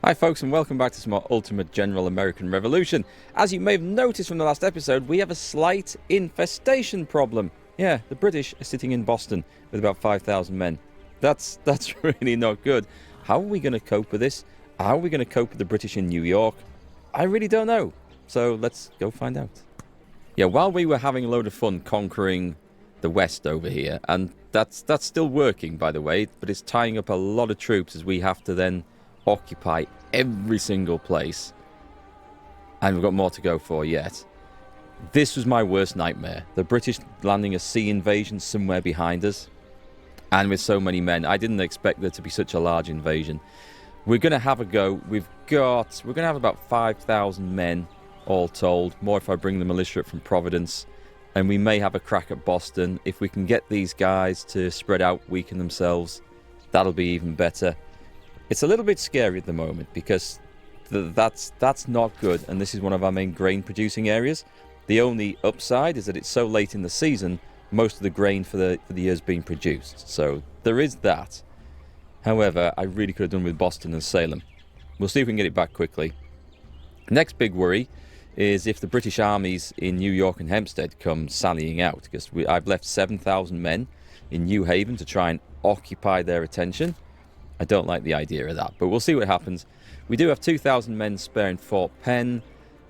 Hi folks, and welcome back to some more Ultimate General American Revolution. As you may have noticed from the last episode, we have a slight infestation problem. Yeah, the British are sitting in Boston with about 5,000 men. That's really not good. How are we going to cope with this? How are we going to cope with the British in New York? I really don't know. So let's go find out. Yeah, while we were having a load of fun conquering the West over here, and that's still working, by the way, but it's tying up a lot of troops as we have to then occupy every single place, and we've got more to go for yet. This was my worst nightmare. The British landing a sea invasion somewhere behind us, and with so many men. I didn't expect there to be such a large invasion. We're going to have a go. We're going to have about 5,000 men all told, more if I bring the militia up from Providence, and we may have a crack at Boston. If we can get these guys to spread out, weaken themselves, that'll be even better. It's a little bit scary at the moment because that's not good, and this is one of our main grain producing areas. The only upside is that it's so late in the season, most of the grain for the year is being produced. So there is that. However, I really could have done with Boston and Salem. We'll see if we can get it back quickly. Next big worry is if the British armies in New York and Hempstead come sallying out, because I've left 7,000 men in New Haven to try and occupy their attention. I don't like the idea of that, but we'll see what happens. We do have 2,000 men spare in Fort Penn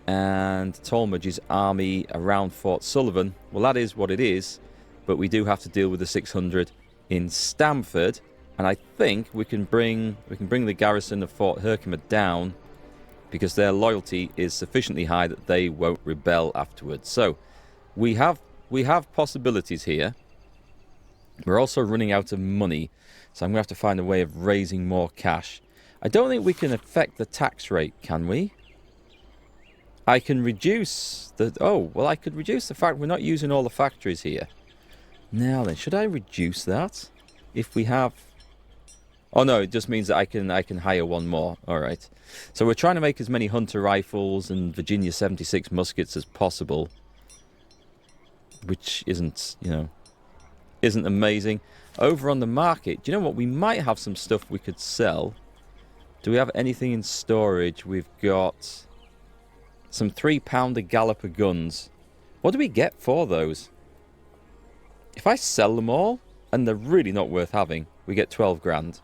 and Talmadge's army around Fort Sullivan. Well, that is what it is, but we do have to deal with the 600 in Stamford, and I think we can bring the garrison of Fort Herkimer down because their loyalty is sufficiently high that they won't rebel afterwards. So we have possibilities here. We're also running out of money, so I'm going to have to find a way of raising more cash. I don't think we can affect the tax rate, can we? I can reduce the... Oh, well, I could reduce the fact we're not using all the factories here. Now then, should I reduce that? If we have... Oh, no, it just means that I can hire one more. All right. So we're trying to make as many Hunter rifles and Virginia 76 muskets as possible, which isn't, isn't amazing. Over on the market, do you know what? We might have some stuff we could sell. Do we have anything in storage? We've got some 3-pounder Galloper guns. What do we get for those? If I sell them all, and they're really not worth having, we get 12 grand.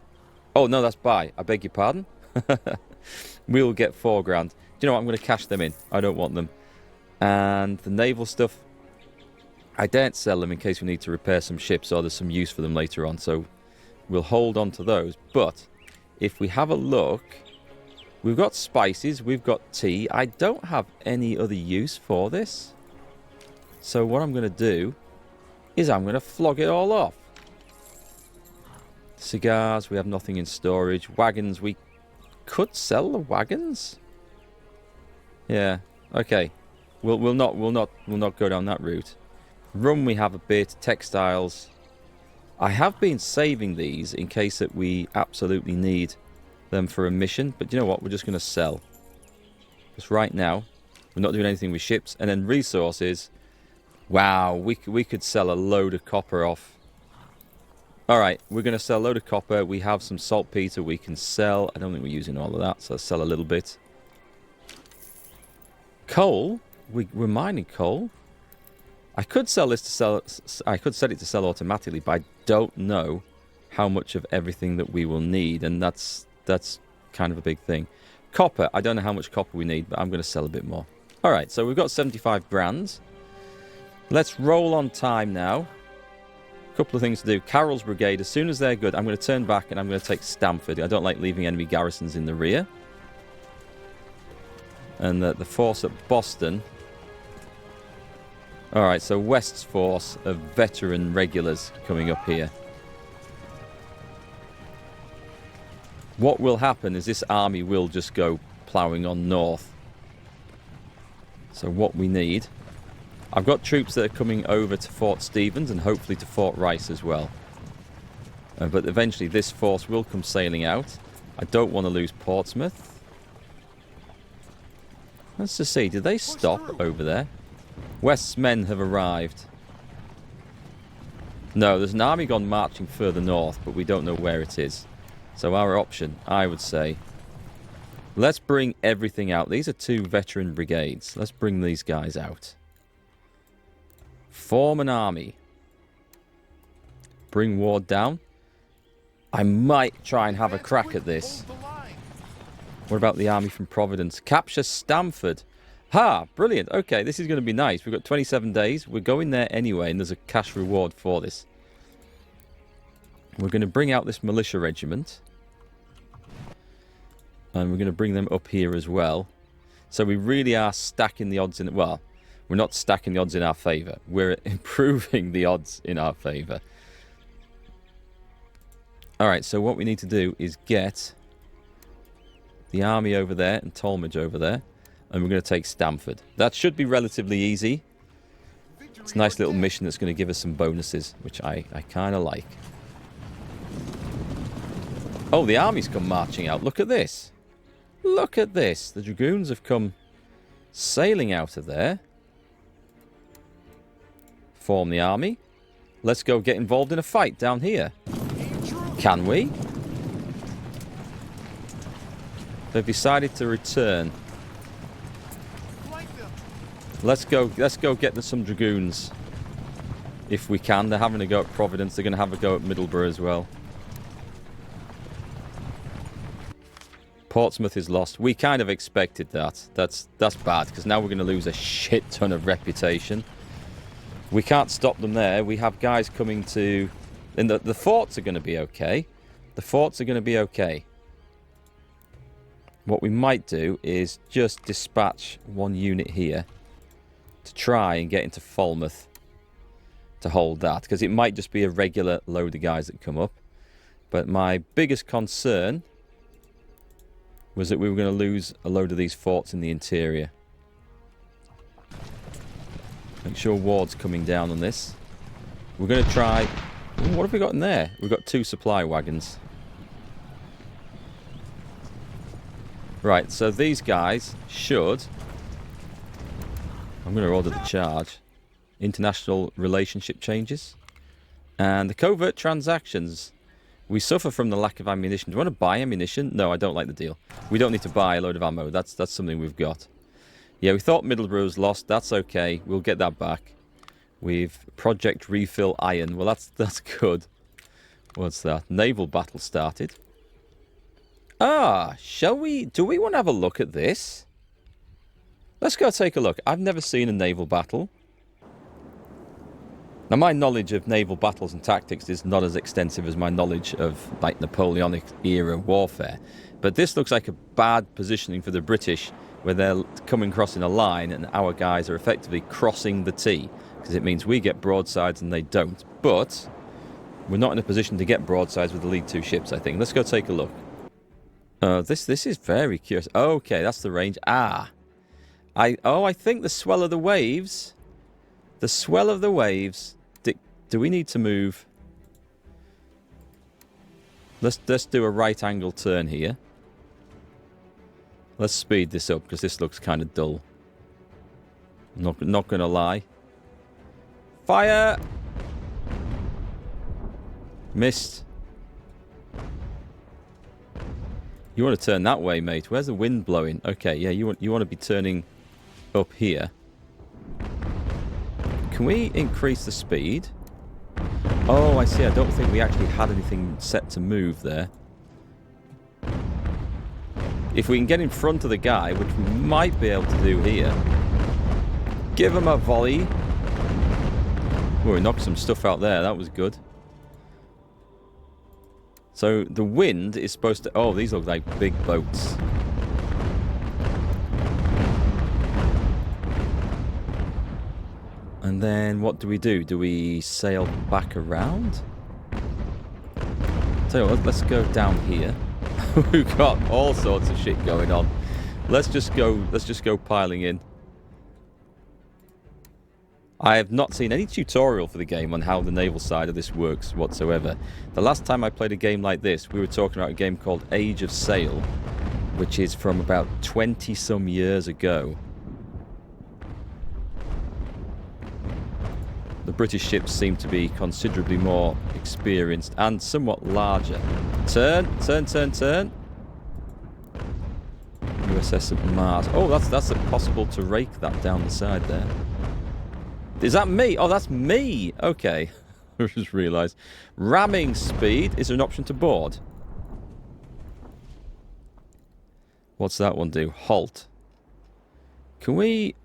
Oh, no, that's buy. I beg your pardon. We'll get 4 grand. Do you know what? I'm going to cash them in. I don't want them. And the naval stuff, I daren't sell them in case we need to repair some ships or there's some use for them later on, so we'll hold on to those. But if we have a look, we've got spices, we've got tea. I don't have any other use for this. So what I'm going to do is I'm going to flog it all off. Cigars, we have nothing in storage. Wagons, we could sell the wagons. Yeah, okay. We'll not go down that route. Rum, we have a bit. Textiles, I have been saving these in case that we absolutely need them for a mission, but you know what, we're just going to sell, because right now we're not doing anything with ships. And then resources, wow, we could sell a load of copper off. All right, we're going to sell a load of copper. We have some saltpeter we can sell. I don't think we're using all of that, so I'll sell a little bit. Coal, we're mining coal. I could sell this to sell. I could set it to sell automatically, but I don't know how much of everything that we will need, and that's kind of a big thing. Copper, I don't know how much copper we need, but I'm going to sell a bit more. All right, so we've got 75 grand. Let's roll on time now. A couple of things to do. Carroll's brigade, as soon as they're good, I'm going to turn back and I'm going to take Stamford. I don't like leaving enemy garrisons in the rear. And the force at Boston. Alright, so West's force of veteran regulars coming up here. What will happen is this army will just go ploughing on north. So what we need... I've got troops that are coming over to Fort Stevens and hopefully to Fort Rice as well. But eventually this force will come sailing out. I don't want to lose Portsmouth. Let's just see, did they stop over there? West's men have arrived. No, there's an army gone marching further north, but we don't know where it is. So our option, I would say, Let's bring everything out. These are 2 veteran brigades. Let's bring these guys out. Form an army. Bring Ward down. I might try and have a crack at this. What about the army from Providence? Capture Stamford. Ha! Brilliant. Okay, this is going to be nice. We've got 27 days. We're going there anyway, and there's a cash reward for this. We're going to bring out this militia regiment. And we're going to bring them up here as well. So we really are stacking the odds in... Well, we're not stacking the odds in our favour. We're improving the odds in our favour. Alright, so what we need to do is get the army over there and Talmadge over there. And we're going to take Stamford. That should be relatively easy. It's a nice little mission that's going to give us some bonuses, which I kind of like. Oh, the army's come marching out. Look at this. Look at this. The Dragoons have come sailing out of there. Form the army. Let's go get involved in a fight down here. Can we? They've decided to return. Let's go get some Dragoons. If we can. They're having a go at Providence. They're going to have a go at Middlesbrough as well. Portsmouth is lost. We kind of expected that. That's bad, because now we're going to lose a shit ton of reputation. We can't stop them there. We have guys coming to... And the forts are going to be okay. The forts are going to be okay. What we might do is just dispatch 1 unit here to try and get into Falmouth to hold that, because it might just be a regular load of guys that come up. But my biggest concern was that we were going to lose a load of these forts in the interior. Make sure Ward's coming down on this. We're going to try... Ooh, what have we got in there? We've got 2 supply wagons. Right, so these guys should... I'm going to order the charge. International relationship changes. And the covert transactions. We suffer from the lack of ammunition. Do you want to buy ammunition? No, I don't like the deal. We don't need to buy a load of ammo. That's something we've got. Yeah, we thought Middlesbrough was lost. That's okay. We'll get that back. We've Project Refill Iron. Well, that's good. What's that? Naval battle started. Ah, shall we... Do we want to have a look at this? Let's go take a look. I've never seen a naval battle. Now, my knowledge of naval battles and tactics is not as extensive as my knowledge of, like, Napoleonic era warfare. But this looks like a bad positioning for the British, where they're coming across in a line and our guys are effectively crossing the T, because it means we get broadsides and they don't. But we're not in a position to get broadsides with the lead 2 ships, I think. Let's go take a look. This is very curious. Okay, that's the range. Ah. I think the swell of the waves... The swell of the waves... Do we need to move? Let's do a right angle turn here. Let's speed this up, because this looks kind of dull. Not going to lie. Fire! Missed. You want to turn that way, mate. Where's the wind blowing? Okay, yeah, you want to be turning up here. Can we increase the speed? Oh, I see. I don't think we actually had anything set to move there. If we can get in front of the guy, which we might be able to do here. Give him a volley. Oh, we knocked some stuff out there. That was good. So the wind is supposed to... Oh, these look like big boats. And then what do we do? Do we sail back around? Tell you what, let's go down here. We've got all sorts of shit going on. Let's just go piling in. I have not seen any tutorial for the game on how the naval side of this works whatsoever. The last time I played a game like this, we were talking about a game called Age of Sail, which is from about 20-some years ago. The British ships seem to be considerably more experienced and somewhat larger. Turn, turn, turn, turn. USS of Mars. Oh, that's possible to rake that down the side there. Is that me? Oh, that's me. Okay. I just realised. Ramming speed. Is there an option to board? What's that one do? Halt. Can we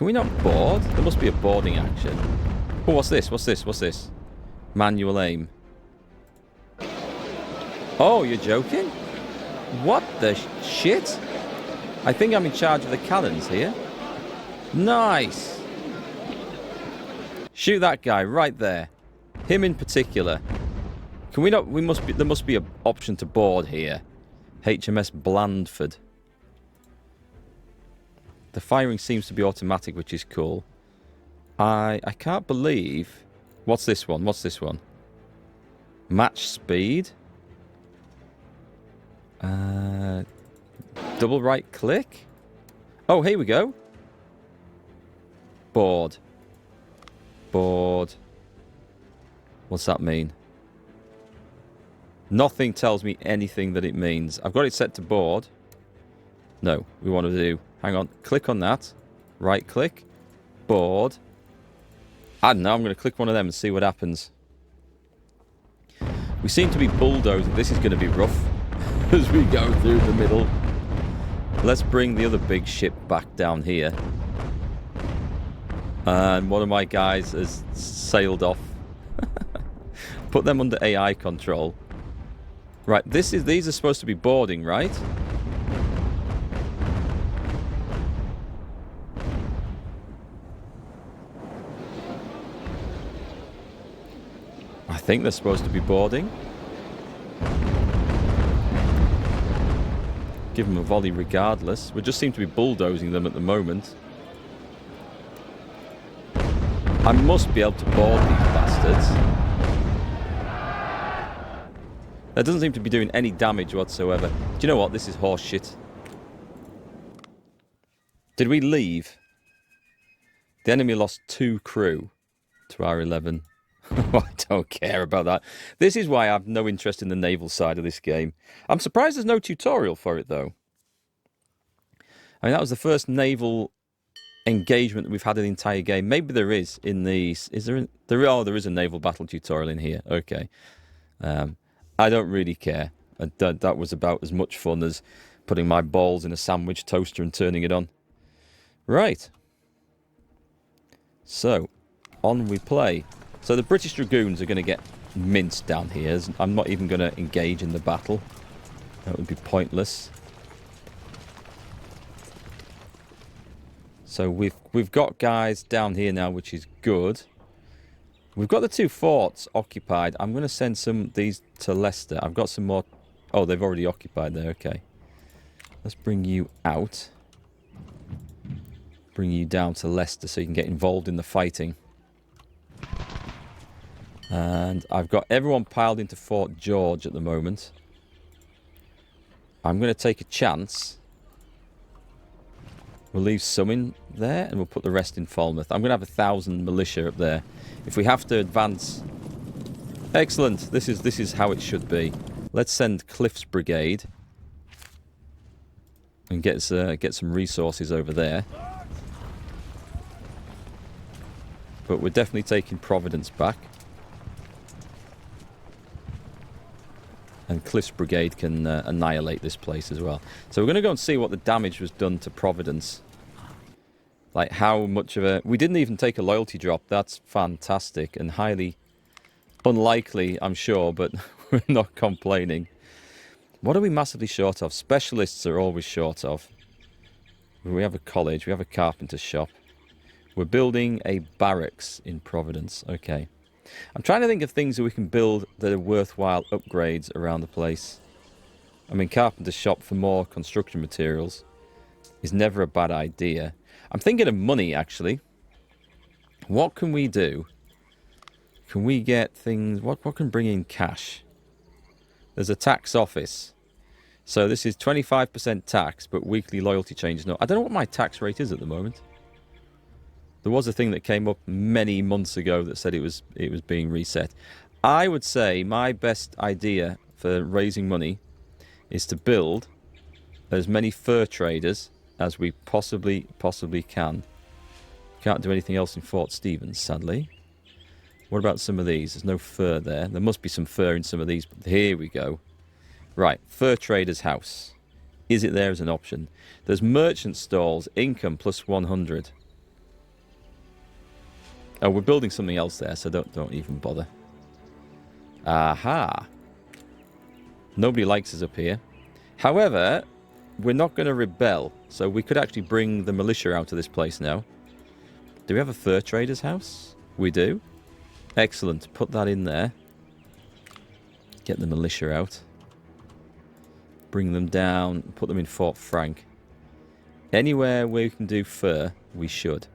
not board? There must be a boarding action. Oh, what's this? What's this? What's this? Manual aim. Oh, you're joking? What the shit? I think I'm in charge of the cannons here. Nice. Shoot that guy right there. Him in particular. Can we not? There must be an option to board here. HMS Blandford. The firing seems to be automatic, which is cool. I can't believe... What's this one? What's this one? Match speed. Double right click. Oh, here we go. Board. Board. What's that mean? Nothing tells me anything that it means. I've got it set to board. No, we want to do... Hang on. Click on that. Right click. Board. I don't know. I'm going to click one of them and see what happens. We seem to be bulldozing. This is going to be rough as we go through the middle. Let's bring the other big ship back down here. And one of my guys has sailed off. Put them under AI control. Right, these are supposed to be boarding, right? I think they're supposed to be boarding. Give them a volley regardless. We just seem to be bulldozing them at the moment. I must be able to board these bastards. That doesn't seem to be doing any damage whatsoever. Do you know what? This is horse shit. Did we leave? The enemy lost 2 crew to our 11. I don't care about that. This is why I have no interest in the naval side of this game. I'm surprised there's no tutorial for it, though. I mean, that was the first naval engagement that we've had in the entire game. Maybe there is in these. Is there? Oh, there is a naval battle tutorial in here. Okay. I don't really care. That was about as much fun as putting my balls in a sandwich toaster and turning it on. Right. So, on we play. So the British Dragoons are going to get minced down here. I'm not even going to engage in the battle. That would be pointless. So we've got guys down here now, which is good. We've got the 2 forts occupied. I'm going to send some of these to Leicester. I've got some more... Oh, they've already occupied there. Okay. Let's bring you out. Bring you down to Leicester so you can get involved in the fighting. And I've got everyone piled into Fort George at the moment. I'm going to take a chance. We'll leave some in there and we'll put the rest in Falmouth. I'm going to have 1,000 militia up there. If we have to advance... Excellent. This is how it should be. Let's send Cliff's Brigade. And get some resources over there. But we're definitely taking Providence back. And Cliff's Brigade can annihilate this place as well. So we're going to go and see what the damage was done to Providence. Like how much of a... We didn't even take a loyalty drop. That's fantastic and highly unlikely, I'm sure, but we're not complaining. What are we massively short of? Specialists are always short of. We have a college. We have a carpenter's shop. We're building a barracks in Providence. Okay. I'm trying to think of things that we can build that are worthwhile upgrades around the place. I mean, carpenter's shop for more construction materials is never a bad idea. I'm thinking of money, actually. What can we do? Can we get things... What can bring in cash? There's a tax office. So this is 25% tax, but weekly loyalty changes. No, I don't know what my tax rate is at the moment. There was a thing that came up many months ago that said it was being reset. I would say my best idea for raising money is to build as many fur traders as we possibly can. Can't do anything else in Fort Stevens, sadly. What about some of these? There's no fur there. There must be some fur in some of these, but here we go. Right, fur trader's house. Is it there as an option? There's merchant stalls, income plus 100. Oh, we're building something else there, so don't even bother. Aha. Nobody likes us up here. However, we're not going to rebel, so we could actually bring the militia out of this place now. Do we have a fur trader's house? We do. Excellent. Put that in there. Get the militia out. Bring them down. Put them in Fort Frank. Anywhere where we can do fur, we should.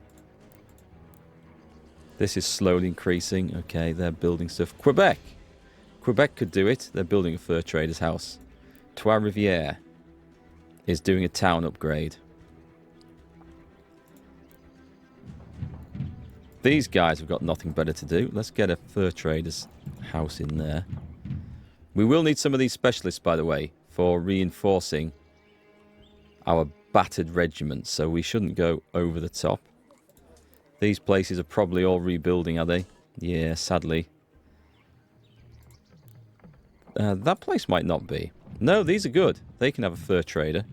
This is slowly increasing. Okay, they're building stuff. Quebec. Quebec could do it. They're building a fur trader's house. Trois-Rivières is doing a town upgrade. These guys have got nothing better to do. Let's get a fur trader's house in there. We will need some of these specialists, by the way, for reinforcing our battered regiments, so we shouldn't go over the top. These places are probably all rebuilding, are they? Yeah, sadly. That place might not be. No, these are good. They can have a fur trader.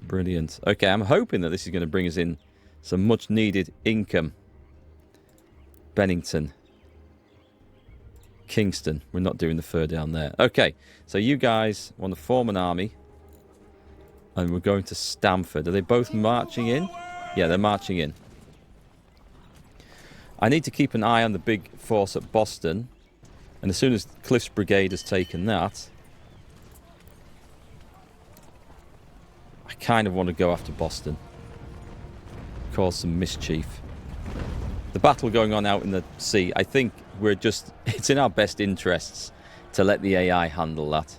Brilliant. Okay, I'm hoping that this is going to bring us in some much needed income. Bennington. Kingston. We're not doing the fur down there. Okay, so you guys want to form an army. And we're going to Stamford. Are they both marching in? Yeah, they're marching in. I need to keep an eye on the big force at Boston. And as soon as Cliff's brigade has taken that, I kind of want to go after Boston. Cause some mischief. The battle going on out in the sea, I think we're just... It's in our best interests to let the AI handle that.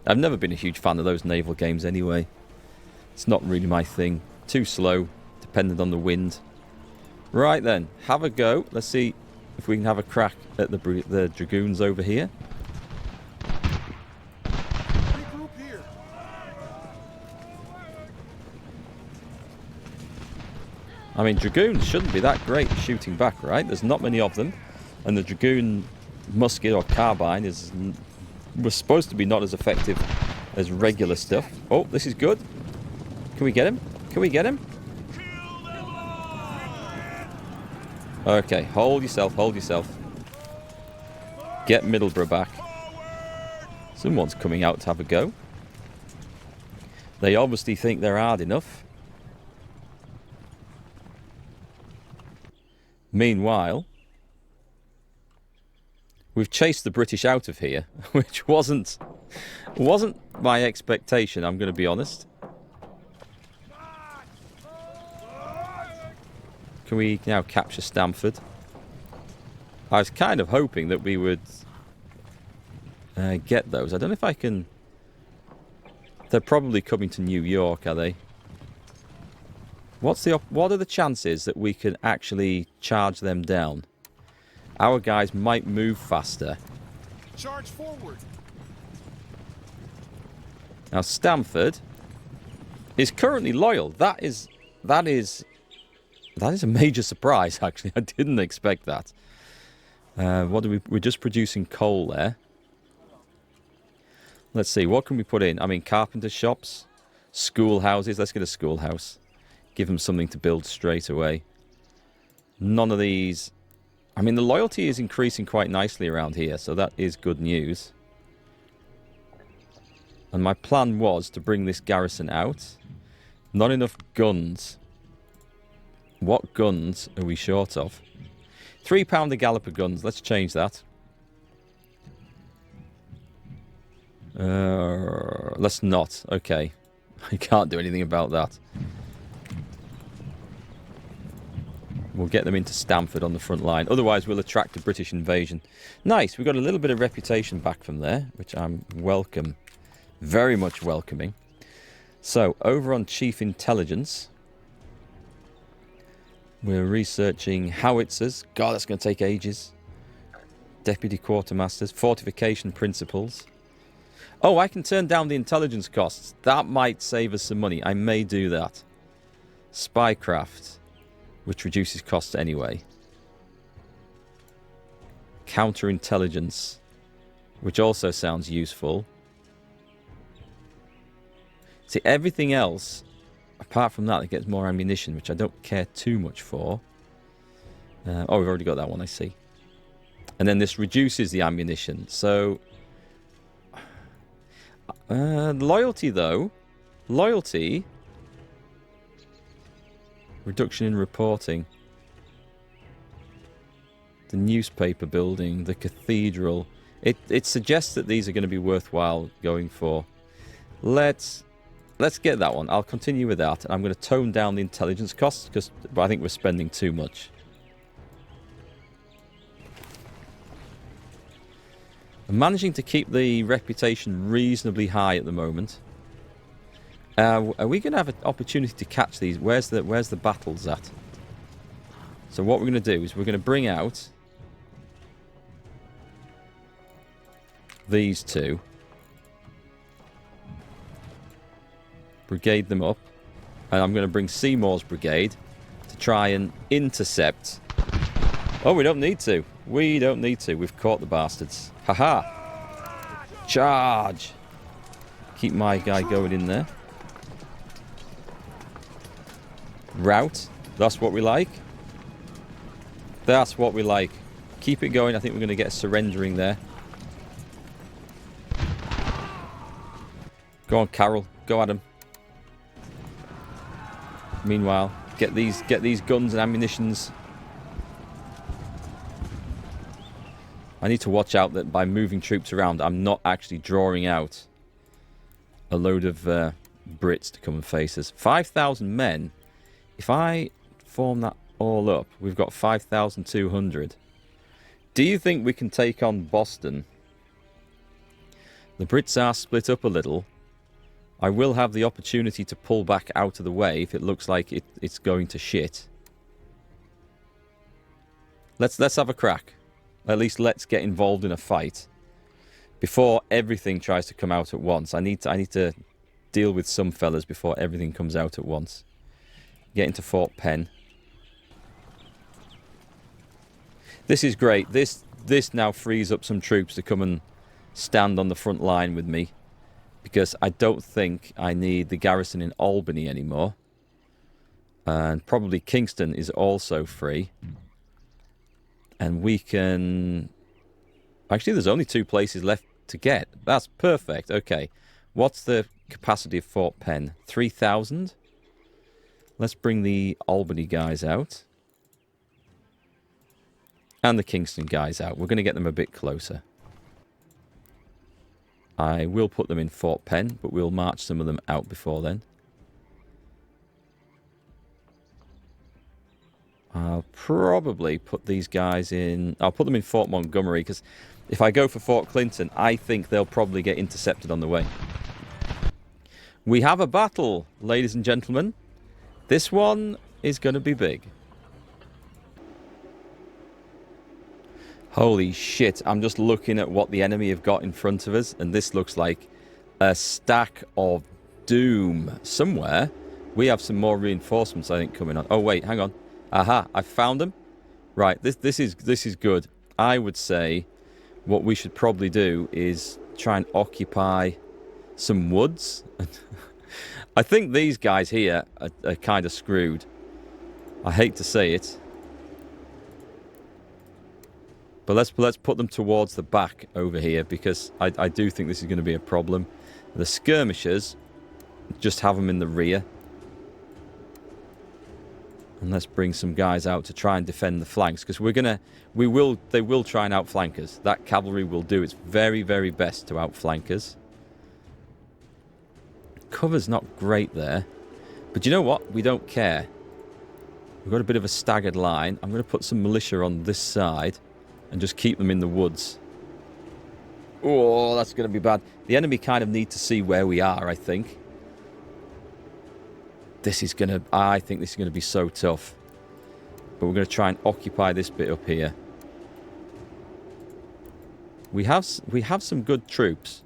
I've never been a huge fan of those naval games anyway. It's not really my thing. Too slow, dependent on the wind. Right then, have a go. Let's see if we can have a crack at the dragoons over here. I mean, dragoons shouldn't be that great at shooting back, right? There's not many of them. And the dragoon musket or carbine was supposed to be not as effective as regular stuff. Oh, this is good. Can we get him? Can we get him? Okay, hold yourself, hold yourself. Get Middlesbrough back. Someone's coming out to have a go. They obviously think they're hard enough. Meanwhile, we've chased the British out of here, which wasn't my expectation, I'm going to be honest. Can we now capture Stamford? I was kind of hoping that we would get those. I don't know if I can... They're probably coming to New York, are they? What are the chances that we can actually charge them down? Our guys might move faster. Charge forward. Now Stamford is currently loyal. That is a major surprise, actually. I didn't expect that. We're just producing coal there. Let's see, what can we put in? I mean, carpenter shops, schoolhouses. Let's get a schoolhouse. Give them something to build straight away. None of these... I mean, the loyalty is increasing quite nicely around here, so that is good news. And my plan was to bring this garrison out. Not enough guns. What guns are we short of? 3-pounder Galloper guns. Let's change that. Let's not. Okay. I can't do anything about that. We'll get them into Stamford on the front line. Otherwise, we'll attract a British invasion. Nice. We got a little bit of reputation back from there, which I'm welcome. Very much welcoming. So, over on Chief Intelligence, we're researching howitzers. God, that's going to take ages. Deputy quartermasters, fortification principles. Oh, I can turn down the intelligence costs. That might save us some money. I may do that. Spycraft, which reduces costs anyway. Counterintelligence, which also sounds useful. See, everything else, apart from that, it gets more ammunition, which I don't care too much for. Oh, we've already got that one, I see. And then this reduces the ammunition. So, loyalty, though. Loyalty. Reduction in reporting. The newspaper building, the cathedral. It suggests that these are going to be worthwhile going for. Let's get that one. I'll continue with that. I'm going to tone down the intelligence costs because I think we're spending too much. I'm managing to keep the reputation reasonably high at the moment. Are we going to have an opportunity to catch these? Where's the battles at? So what we're going to do is we're going to bring out these two. Brigade them up. And I'm going to bring Seymour's brigade to try and intercept. Oh, we don't need to. We don't need to. We've caught the bastards. Haha. Charge. Keep my guy going in there. Rout. That's what we like. That's what we like. Keep it going. I think we're going to get surrendering there. Go on, Carol. Go at him. Meanwhile, get these guns and ammunitions. I need to watch out that by moving troops around, I'm not actually drawing out a load of Brits to come and face us. 5,000 men. If I form that all up, we've got 5,200. Do you think we can take on Boston? The Brits are split up a little. I will have the opportunity to pull back out of the way if it looks like it's going to shit. Let's have a crack. At least let's get involved in a fight before everything tries to come out at once. I need to deal with some fellas before everything comes out at once. Get into Fort Penn. This is great. This now frees up some troops to come and stand on the front line with me, because I don't think I need the garrison in Albany anymore. And probably Kingston is also free. And we can... Actually, there's only 2 places left to get. That's perfect. Okay. What's the capacity of Fort Penn? 3,000? Let's bring the Albany guys out. And the Kingston guys out. We're going to get them a bit closer. I will put them in Fort Penn, but we'll march some of them out before then. I'll probably put these guys in... I'll put them in Fort Montgomery, because if I go for Fort Clinton, I think they'll probably get intercepted on the way. We have a battle, ladies and gentlemen. This one is going to be big. Holy shit, I'm just looking at what the enemy have got in front of us, and this looks like a stack of doom. Somewhere, we have some more reinforcements, I think, coming on. Oh, wait, hang on. Aha, I found them. Right, this is good. I would say what we should probably do is try and occupy some woods. I think these guys here are kind of screwed. I hate to say it. But let's put them towards the back over here, because I do think this is going to be a problem. The skirmishers, just have them in the rear. And let's bring some guys out to try and defend the flanks, because they will try and outflank us. That cavalry will do its very, very best to outflank us. Cover's not great there. But you know what? We don't care. We've got a bit of a staggered line. I'm going to put some militia on this side and just keep them in the woods. Oh, that's going to be bad. The enemy kind of need to see where we are, I think. I think this is going to be so tough. But we're going to try and occupy this bit up here. We have some good troops.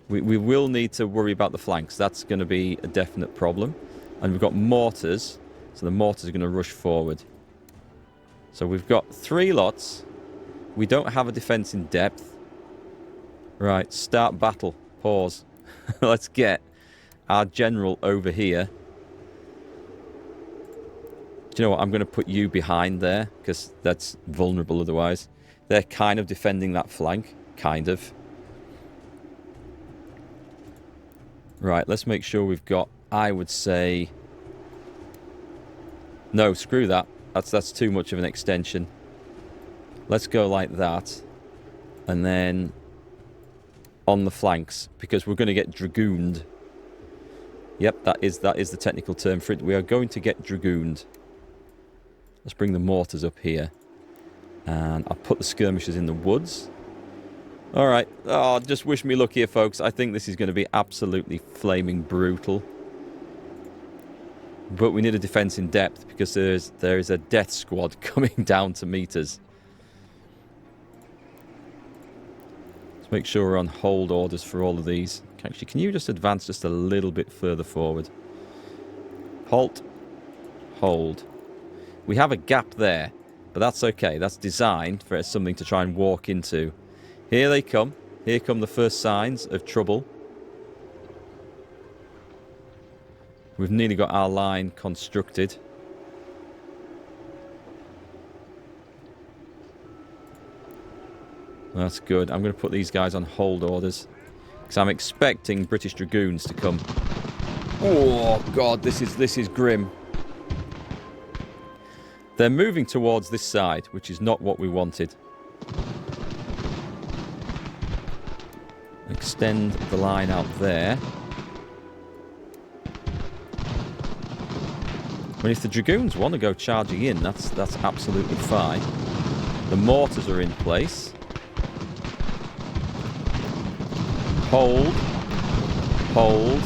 We will need to worry about the flanks. That's going to be a definite problem. And we've got mortars, so the mortars are going to rush forward. So we've got 3 lots. We don't have a defense in depth. Right, start battle. Pause. Let's get our general over here. Do you know what? I'm going to put you behind there, because that's vulnerable otherwise. They're kind of defending that flank. Kind of. Right, let's make sure we've got, I would say... No, screw that. That's too much of an extension. Let's go like that. And then on the flanks, because we're going to get dragooned. Yep, that is the technical term for it. We are going to get dragooned. Let's bring the mortars up here. And I'll put the skirmishers in the woods. Alright. Oh, just wish me luck here, folks. I think this is going to be absolutely flaming brutal. But we need a defense in depth, because there is a death squad coming down to meet us. Let's make sure we're on hold orders for all of these. Actually, can you just advance just a little bit further forward? Halt. Hold. We have a gap there, but that's okay. That's designed for something to try and walk into. Here they come. Here come the first signs of trouble. We've nearly got our line constructed. That's good. I'm going to put these guys on hold orders, because I'm expecting British Dragoons to come. Oh, God, this is grim. They're moving towards this side, which is not what we wanted. Extend the line out there. I mean, if the Dragoons want to go charging in, that's absolutely fine. The mortars are in place. Hold. Hold.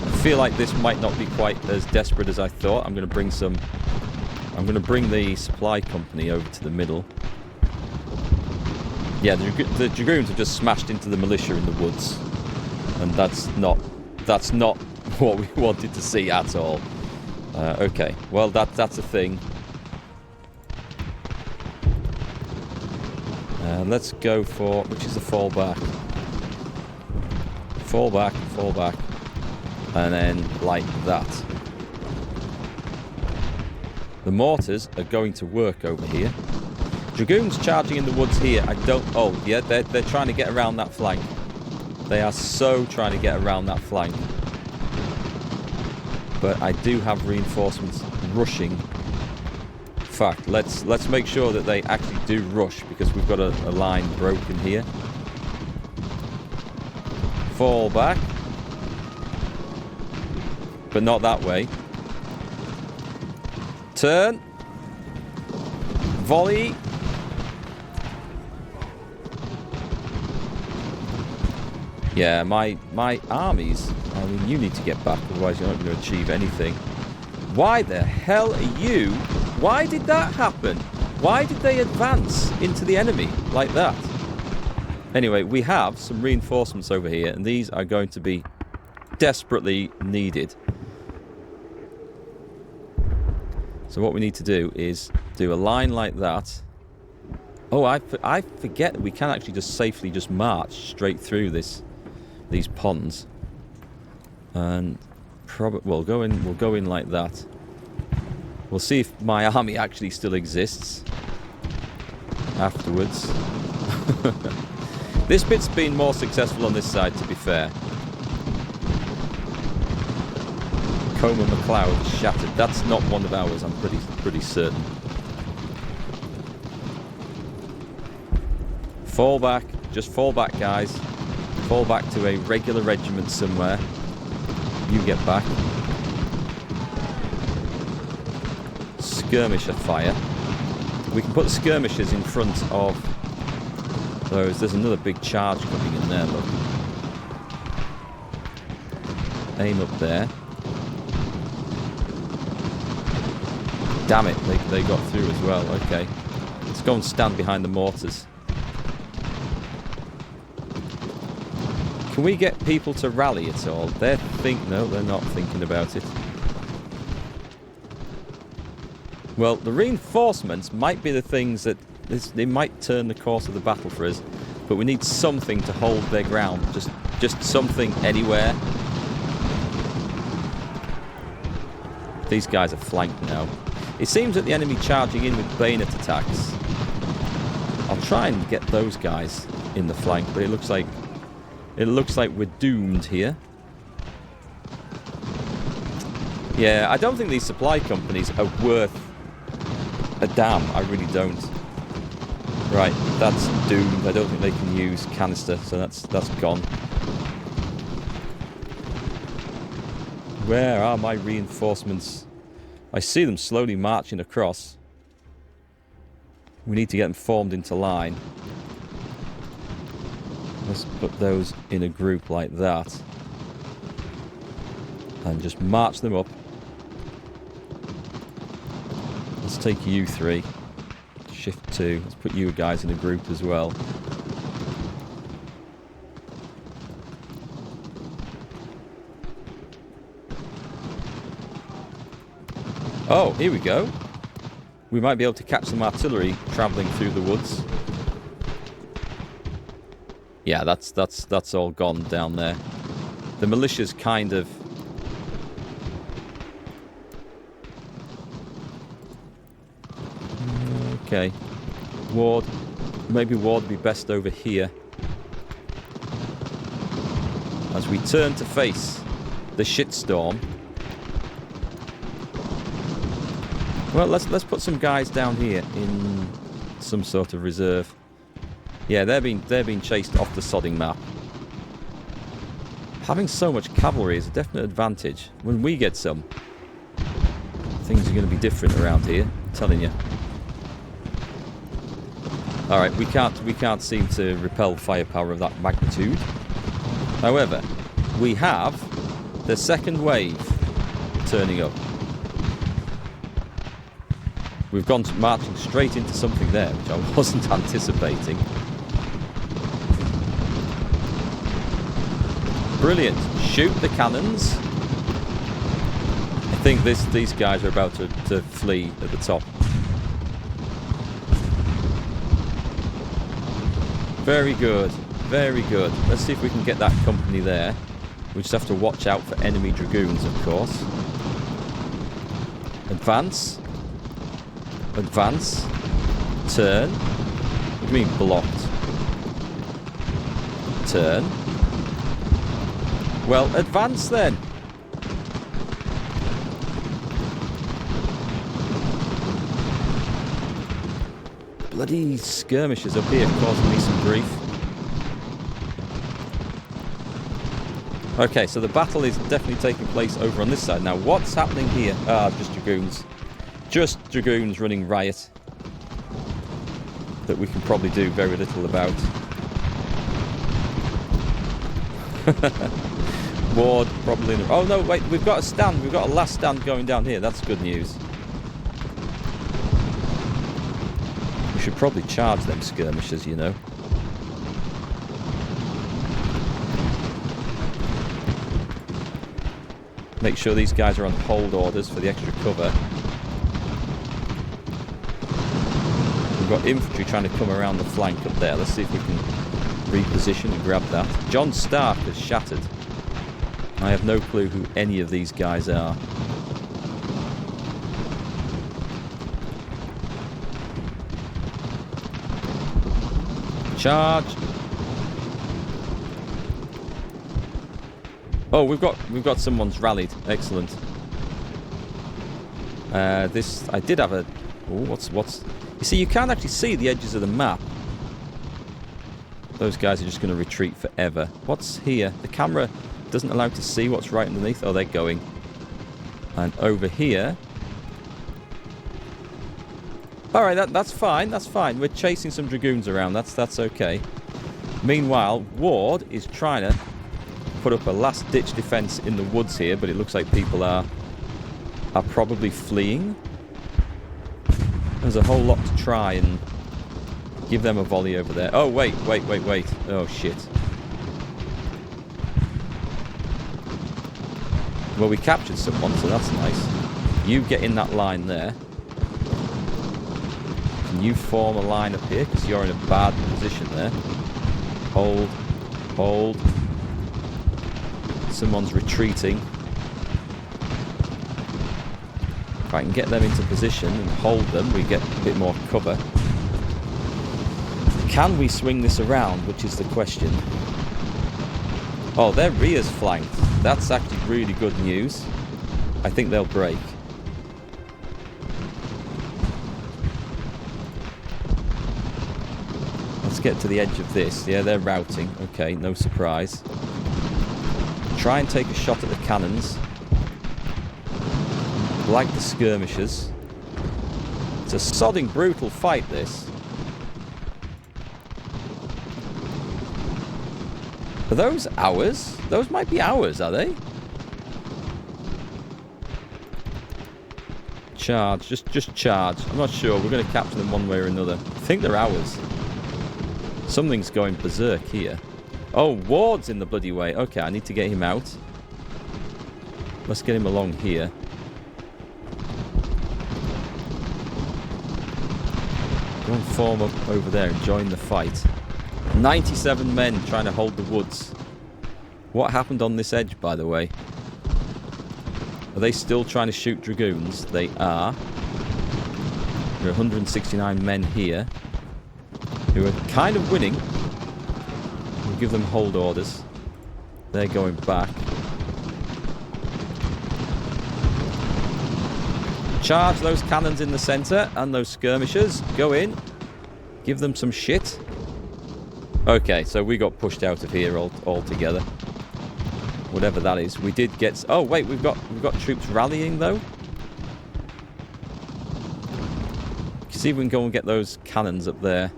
I feel like this might not be quite as desperate as I thought. I'm going to bring the supply company over to the middle. Yeah, the Dragoons have just smashed into the militia in the woods. And that's not what we wanted to see at all. Okay, well, that's a thing. Let's go for... which is the fallback? Fallback, fallback. And then like that. The mortars are going to work over here. Dragoons charging in the woods here. I don't... oh, yeah, they're trying to get around that flank. They are so trying to get around that flank. But I do have reinforcements rushing. In fact, let's make sure that they actually do rush, because we've got a line broken here. Fall back. But not that way. Turn. Volley. Yeah, my armies... I mean, you need to get back, otherwise you're not going to achieve anything. Why the hell are you... why did that happen? Why did they advance into the enemy like that? Anyway, we have some reinforcements over here, and these are going to be desperately needed. So what we need to do is do a line like that. Oh, I forget that we can actually just safely just march straight through these ponds. And probably we'll go in like that. We'll see if my army actually still exists afterwards. This bit's been more successful on this side, to be fair. Comer McLeod shattered. That's not one of ours, I'm pretty certain. Fall back. Just fall back, guys. Fall back to a regular regiment somewhere. You get back. Skirmisher fire. We can put skirmishers in front of those. There's another big charge coming in there, look. Aim up there. Damn it, they got through as well. Okay. Let's go and stand behind the mortars. Can we get people to rally at all? No, they're not thinking about it. Well, the reinforcements might be the things that... they might turn the course of the battle for us. But we need something to hold their ground. Just something anywhere. These guys are flanked now. It seems that the enemy charging in with bayonet attacks. I'll try and get those guys in the flank, but it looks like we're doomed here. Yeah, I don't think these supply companies are worth a damn. I really don't. Right, that's doomed. I don't think they can use canister, so that's gone. Where are my reinforcements? I see them slowly marching across. We need to get them formed into line. Let's put those in a group like that. And just march them up. Let's take you three. Shift 2. Let's put you guys in a group as well. Oh, here we go. We might be able to catch some artillery travelling through the woods. Yeah, that's all gone down there. The militia's kind of... Okay. Ward. Maybe Ward would be best over here. As we turn to face the shitstorm. Well, let's put some guys down here in some sort of reserve. Yeah, they're being chased off the sodding map. Having so much cavalry is a definite advantage. When we get some, things are going to be different around here. I'm telling you. All right, we can't seem to repel firepower of that magnitude. However, we have the second wave turning up. We've gone marching straight into something there, which I wasn't anticipating. Brilliant. Shoot the cannons. I think these guys are about to flee at the top. Very good. Very good. Let's see if we can get that company there. We just have to watch out for enemy dragoons, of course. Advance. Advance. Turn. What do you mean blocked? Turn. Well, advance then. Bloody skirmishers up here causing me some grief. Okay, so the battle is definitely taking place over on this side. Now, what's happening here? Ah, just dragoons. Just dragoons running riot. That we can probably do very little about. Ward probably... Oh no, wait, we've got a stand. We've got a last stand going down here. That's good news. We should probably charge them skirmishers, you know. Make sure these guys are on hold orders for the extra cover. We've got infantry trying to come around the flank up there. Let's see if we can reposition and grab that. John Stark has shattered. I have no clue who any of these guys are. Charge! Oh, we've got someone's rallied. Excellent. This I did have a. Oh, what's? You see, you can't actually see the edges of the map. Those guys are just going to retreat forever. What's here? The camera doesn't allow you to see what's right underneath. Oh, they're going. And over here. All right, that's fine. That's fine. We're chasing some dragoons around. That's okay. Meanwhile, Ward is trying to put up a last-ditch defense in the woods here, but it looks like people are probably fleeing. There's a whole lot to try and give them a volley over there. Oh, wait. Oh, shit. Well, we captured someone, so that's nice. You get in that line there. Can you form a line up here? Because you're in a bad position there. Hold. Hold. Someone's retreating. If I can get them into position and hold them, we get a bit more cover. Can we swing this around, which is the question. Oh, their rear's flanked. That's actually really good news. I think they'll break. Let's get to the edge of this. Yeah, they're routing. Okay, no surprise. Try and take a shot at the cannons. Like the skirmishers. It's a sodding brutal fight, this. Are those ours? Those might be ours, are they? Charge. Just charge. I'm not sure. We're going to capture them one way or another. I think they're ours. Something's going berserk here. Oh, Ward's in the bloody way. Okay, I need to get him out. Let's get him along here. Go and form up over there and join the fight. 97 men trying to hold the woods. What happened on this edge, by the way? Are they still trying to shoot dragoons? They are. There are 169 men here who are kind of winning. We'll give them hold orders. They're going back. Charge those cannons in the centre and those skirmishers. Go in. Give them some shit. Okay, so we got pushed out of here altogether. Whatever that is. We did get... Oh, wait, we've got troops rallying, though. See if we can go and get those cannons up there.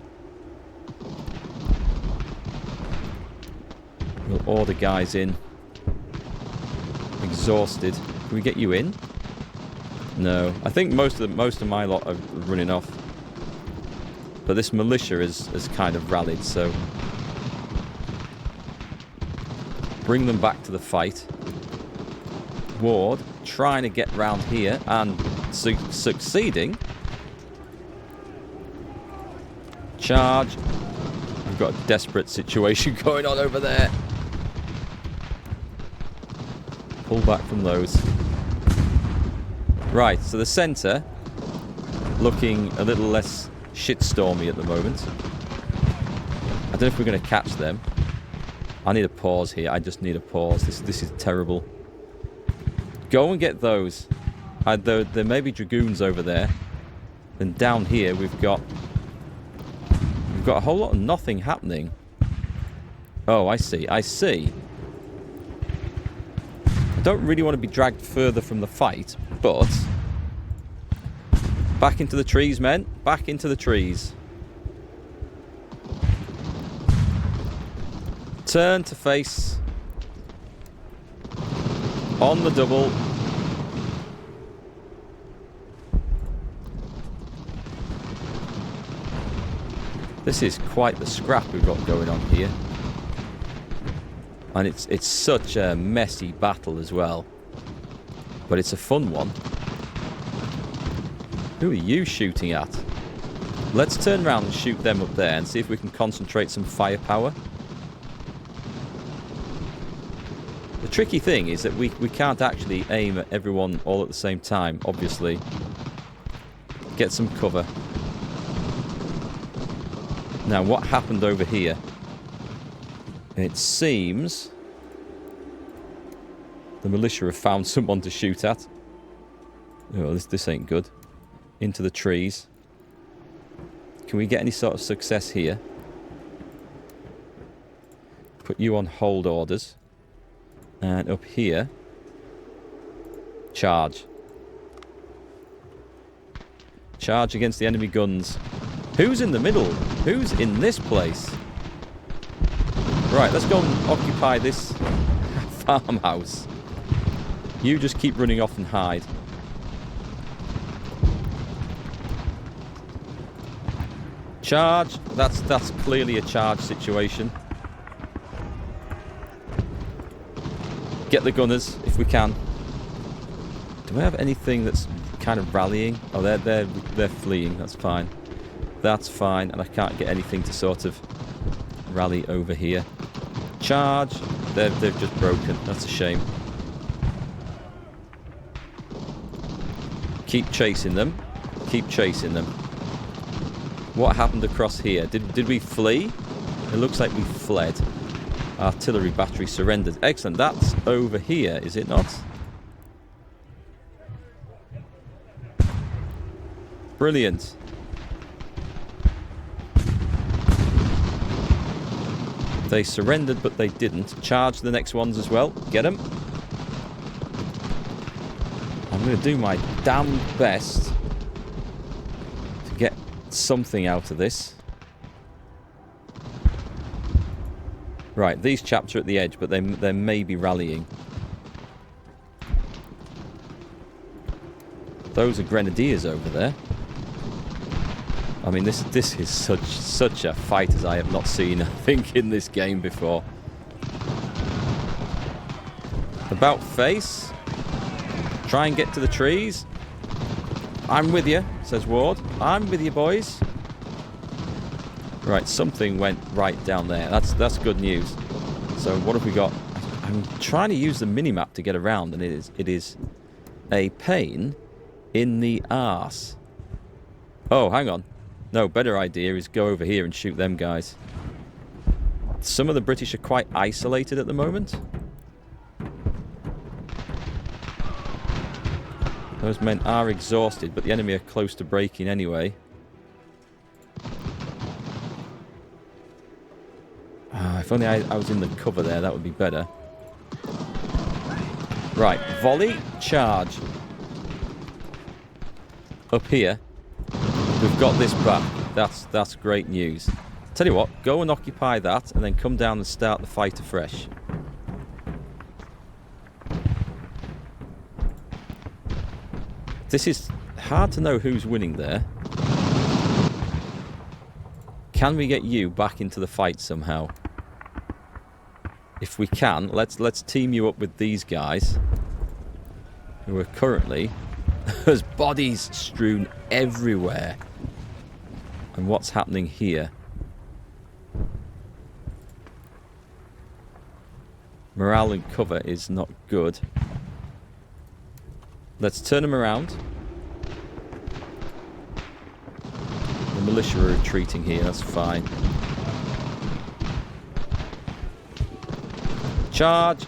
We'll order guys in. Exhausted. Can we get you in? No. I think most of my lot are running off. But this militia has kind of rallied, so... Bring them back to the fight. Ward trying to get round here and succeeding. Charge. We've got a desperate situation going on over there. Pull back from those. Right, so the centre looking a little less shitstormy at the moment. I don't know if we're going to catch them. I need a pause here. I just need a pause. This is terrible. Go and get those. There may be dragoons over there. Then down here we've got a whole lot of nothing happening. Oh, I see. I see. I don't really want to be dragged further from the fight, but... Back into the trees, men. Back into the trees. Turn to face. On the double. This is quite the scrap we've got going on here. And it's such a messy battle as well. But it's a fun one. Who are you shooting at? Let's turn around and shoot them up there and see if we can concentrate some firepower. The tricky thing is that we can't actually aim at everyone all at the same time, obviously. Get some cover. Now, what happened over here? It seems the militia have found someone to shoot at. Oh, this ain't good. Into the trees. Can we get any sort of success here? Put you on hold orders. And up here, charge. Charge against the enemy guns. Who's in the middle? Who's in this place? Right, let's go and occupy this farmhouse. You just keep running off and hide. Charge. That's clearly a charge situation. Get the gunners if we can. Do I have anything that's kind of rallying? Oh, they're fleeing. That's fine. That's fine. And I can't get anything to sort of rally over here. Charge. They've just broken. That's a shame. Keep chasing them. Keep chasing them. What happened across here? Did we flee? It looks like we fled. Artillery battery surrendered. Excellent. That's over here, is it not? Brilliant. They surrendered, but they didn't. Charge the next ones as well. Get them. I'm going to do my damn best to get something out of this. Right, these chaps are at the edge, but they may be rallying. Those are grenadiers over there. I mean, this is such a fight as I have not seen, I think, in this game before. About face. Try and get to the trees. I'm with you, says Ward. I'm with you, boys. Right, something went right down there. That's good news. So what have we got? I'm trying to use the minimap to get around, and it is a pain in the arse. Oh, hang on. No, better idea is go over here and shoot them guys. Some of the British are quite isolated at the moment. Those men are exhausted, but the enemy are close to breaking anyway. If only I was in the cover there, that would be better. Right, volley, charge. Up here, we've got this back. That's great news. Tell you what, go and occupy that, and then come down and start the fight afresh. This is hard to know who's winning there. Can we get you back into the fight somehow? If we can, let's team you up with these guys, who are currently there's bodies strewn everywhere. And what's happening here? Morale and cover is not good. Let's turn them around. The militia are retreating here, that's fine. Charge!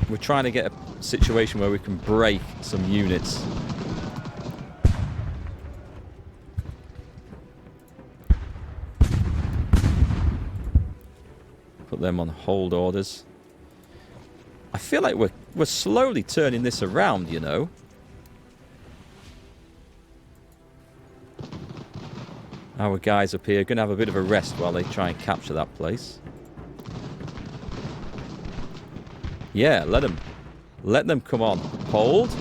We're trying to get a situation where we can break some units. Put them on hold orders. I feel like we're slowly turning this around, you know. Our guys up here are going to have a bit of a rest while they try and capture that place. Yeah, let them come on. Hold.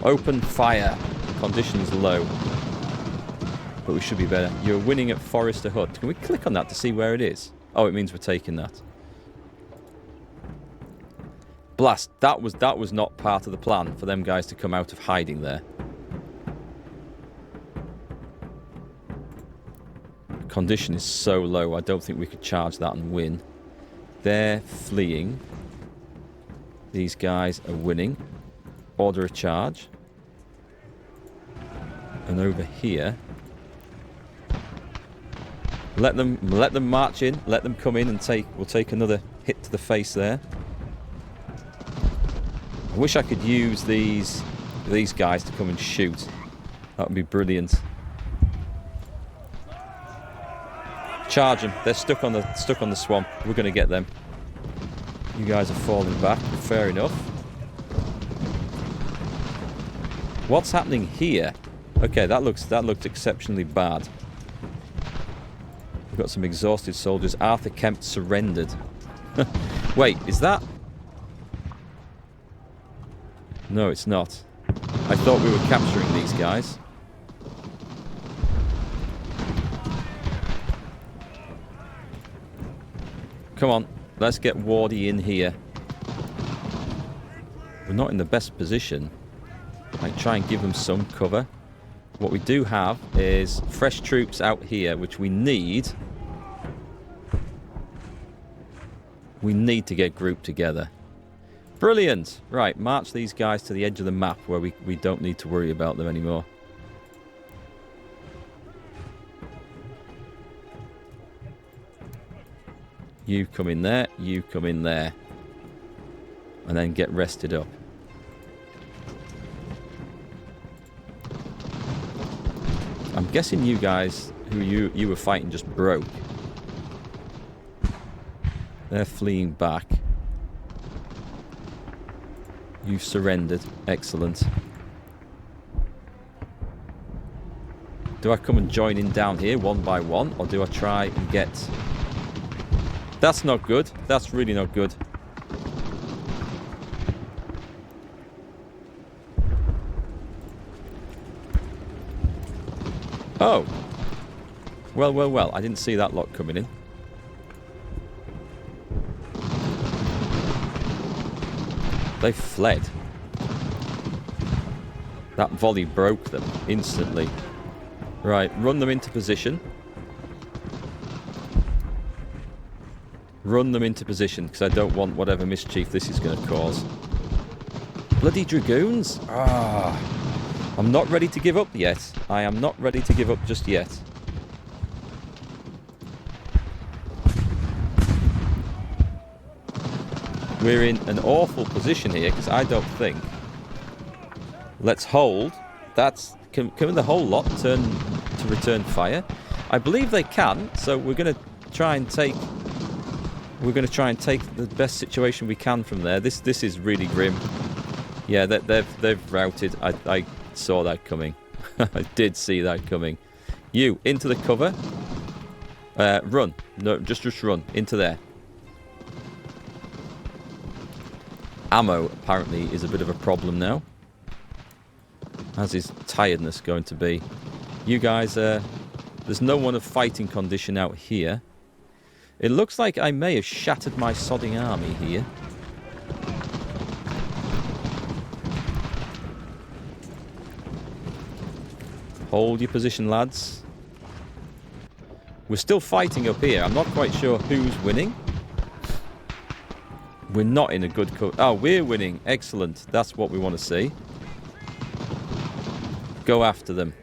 Open fire. Conditions low. But we should be better. You're winning at Forrester Hut. Can we click on that to see where it is? Oh, it means we're taking that. Blast. That was not part of the plan for them guys to come out of hiding there. Condition is so low, I don't think we could charge that and win. They're fleeing. These guys are winning. Order a charge. And over here, let them march in. Let them come in and we'll take another hit to the face there. I wish I could use these guys to come and shoot. That would be brilliant. Charge them. They're stuck on the swamp. We're going to get them. You guys are falling back. Fair enough. What's happening here? Okay, that looks exceptionally bad. We've got some exhausted soldiers. Arthur Kemp surrendered. Wait, is that? No, it's not. I thought we were capturing these guys. Come on, let's get Wardy in here. We're not in the best position. I try and give them some cover. What we do have is fresh troops out here, which we need. We need to get grouped together. Brilliant! Right, march these guys to the edge of the map where we don't need to worry about them anymore. You come in there, you come in there. And then get rested up. I'm guessing you guys who you were fighting just broke. They're fleeing back. You've surrendered. Excellent. Do I come and join in down here one by one? Or do I try and get... That's not good. That's really not good. Oh. Well, well, well. I didn't see that lot coming in. They fled. That volley broke them instantly. Right, run them into position. Run them into position, because I don't want whatever mischief this is going to cause. Bloody dragoons! Ah, I'm not ready to give up yet. I am not ready to give up just yet. We're in an awful position here, because I don't think... Let's hold. That's... Can the whole lot turn to return fire? I believe they can, so we're going to try and take... We're going to try and take the best situation we can from there. This is really grim. Yeah, they've routed. I saw that coming. I did see that coming. You, into the cover. Run. No, just run. Into there. Ammo, apparently, is a bit of a problem now. As is tiredness going to be. You guys, there's no one of fighting condition out here. It looks like I may have shattered my sodding army here. Hold your position, lads. We're still fighting up here. I'm not quite sure who's winning. We're not in a good... Oh, we're winning. Excellent. That's what we want to see. Go after them.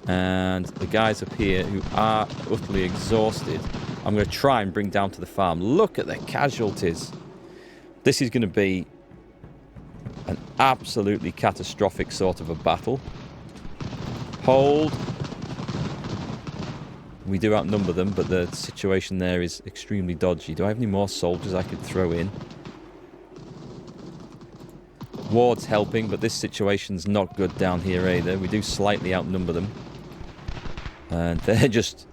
And the guys up here who are utterly exhausted, I'm going to try and bring down to the farm. Look at the casualties. This is going to be an absolutely catastrophic sort of a battle. Hold. We do outnumber them, but the situation there is extremely dodgy. Do I have any more soldiers I could throw in? Ward's helping, but this situation's not good down here either. We do slightly outnumber them. And they're just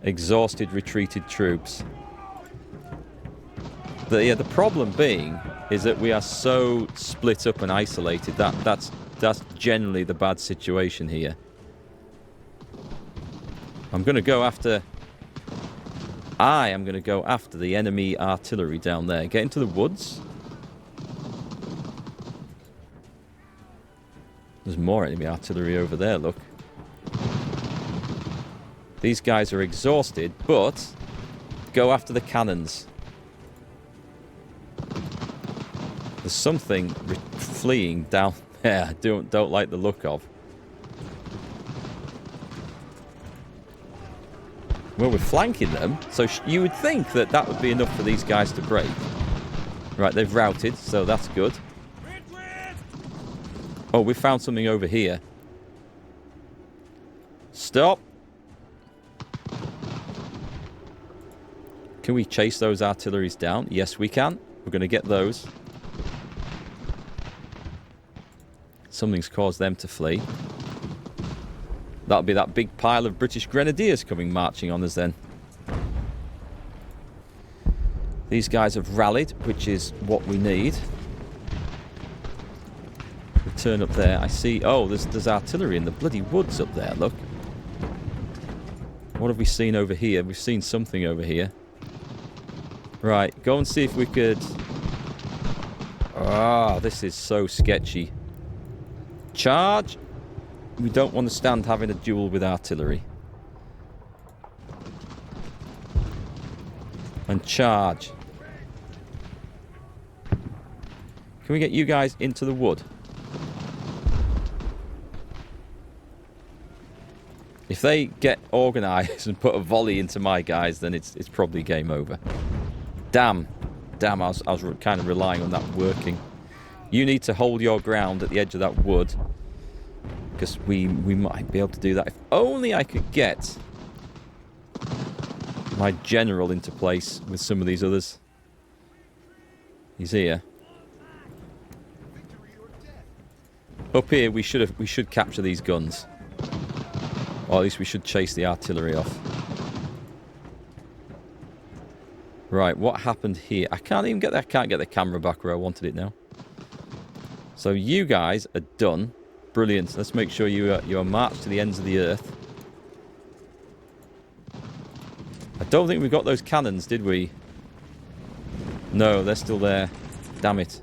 exhausted, retreated troops. The problem being is that we are so split up and isolated. That's generally the bad situation here. I'm going to go after... I am going to go after the enemy artillery down there. Get into the woods. There's more enemy artillery over there, look. These guys are exhausted, but go after the cannons. There's something fleeing down there I don't like the look of. Well, we're flanking them, so you would think that that would be enough for these guys to break. Right, they've routed, so that's good. Oh, we found something over here. Stop. Can we chase those artilleries down? Yes, we can. We're going to get those. Something's caused them to flee. That'll be that big pile of British Grenadiers coming marching on us then. These guys have rallied, which is what we need. Return up there. I see... Oh, there's artillery in the bloody woods up there, look. What have we seen over here? We've seen something over here. Right, go and see if we could... Ah, this is so sketchy. Charge! We don't want to stand having a duel with artillery. And charge. Can we get you guys into the wood? If they get organised and put a volley into my guys, then it's probably game over. Damn. Damn, I was kind of relying on that working. You need to hold your ground at the edge of that wood. Because we might be able to do that. If only I could get my general into place with some of these others. He's here. Up here, we should capture these guns. Or at least we should chase the artillery off. Right, what happened here? I can't get the camera back where I wanted it now. So you guys are done. Brilliant. Let's make sure you are marched to the ends of the earth. I don't think we got those cannons, did we? No, they're still there. Damn it.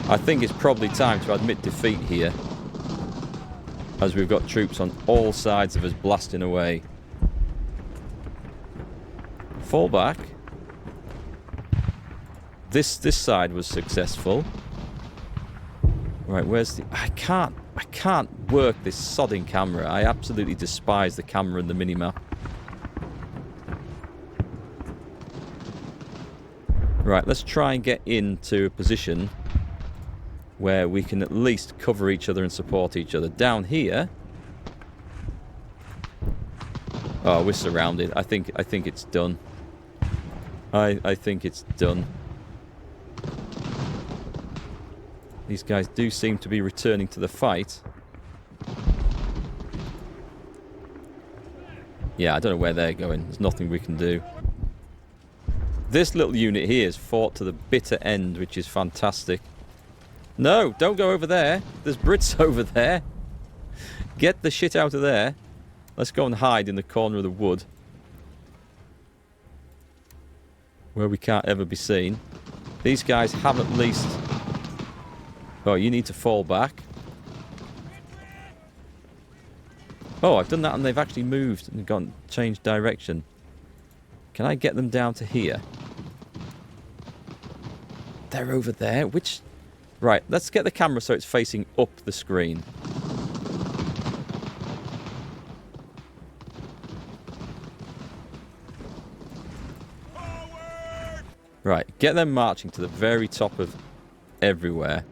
I think it's probably time to admit defeat here. As we've got troops on all sides of us blasting away. Fall back. This side was successful. Right, where's the... I can't work this sodding camera. I absolutely despise the camera and the minimap. Right, let's try and get into a position where we can at least cover each other and support each other. Down here... Oh, we're surrounded. I think it's done. I think it's done. These guys do seem to be returning to the fight. Yeah, I don't know where they're going. There's nothing we can do. This little unit here has fought to the bitter end, which is fantastic. No, don't go over there. There's Brits over there. Get the shit out of there. Let's go and hide in the corner of the wood. Where we can't ever be seen. These guys have at least... Oh, you need to fall back. Oh, I've done that and they've actually moved and changed direction. Can I get them down to here? They're over there. Which... Right, let's get the camera so it's facing up the screen. Right, get them marching to the very top of everywhere.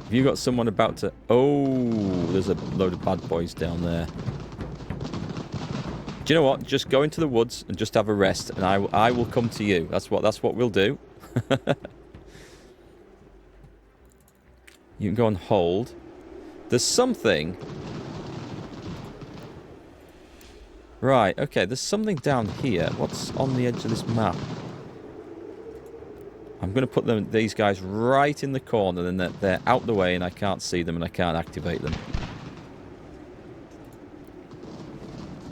Have you got someone about to... Oh, there's a load of bad boys down there. Do you know what? Just go into the woods and just have a rest, and I will come to you. That's what we'll do. You can go and hold. There's something... Right, okay, there's something down here. What's on the edge of this map? I'm going to put these guys right in the corner, then they're out the way and I can't see them and I can't activate them.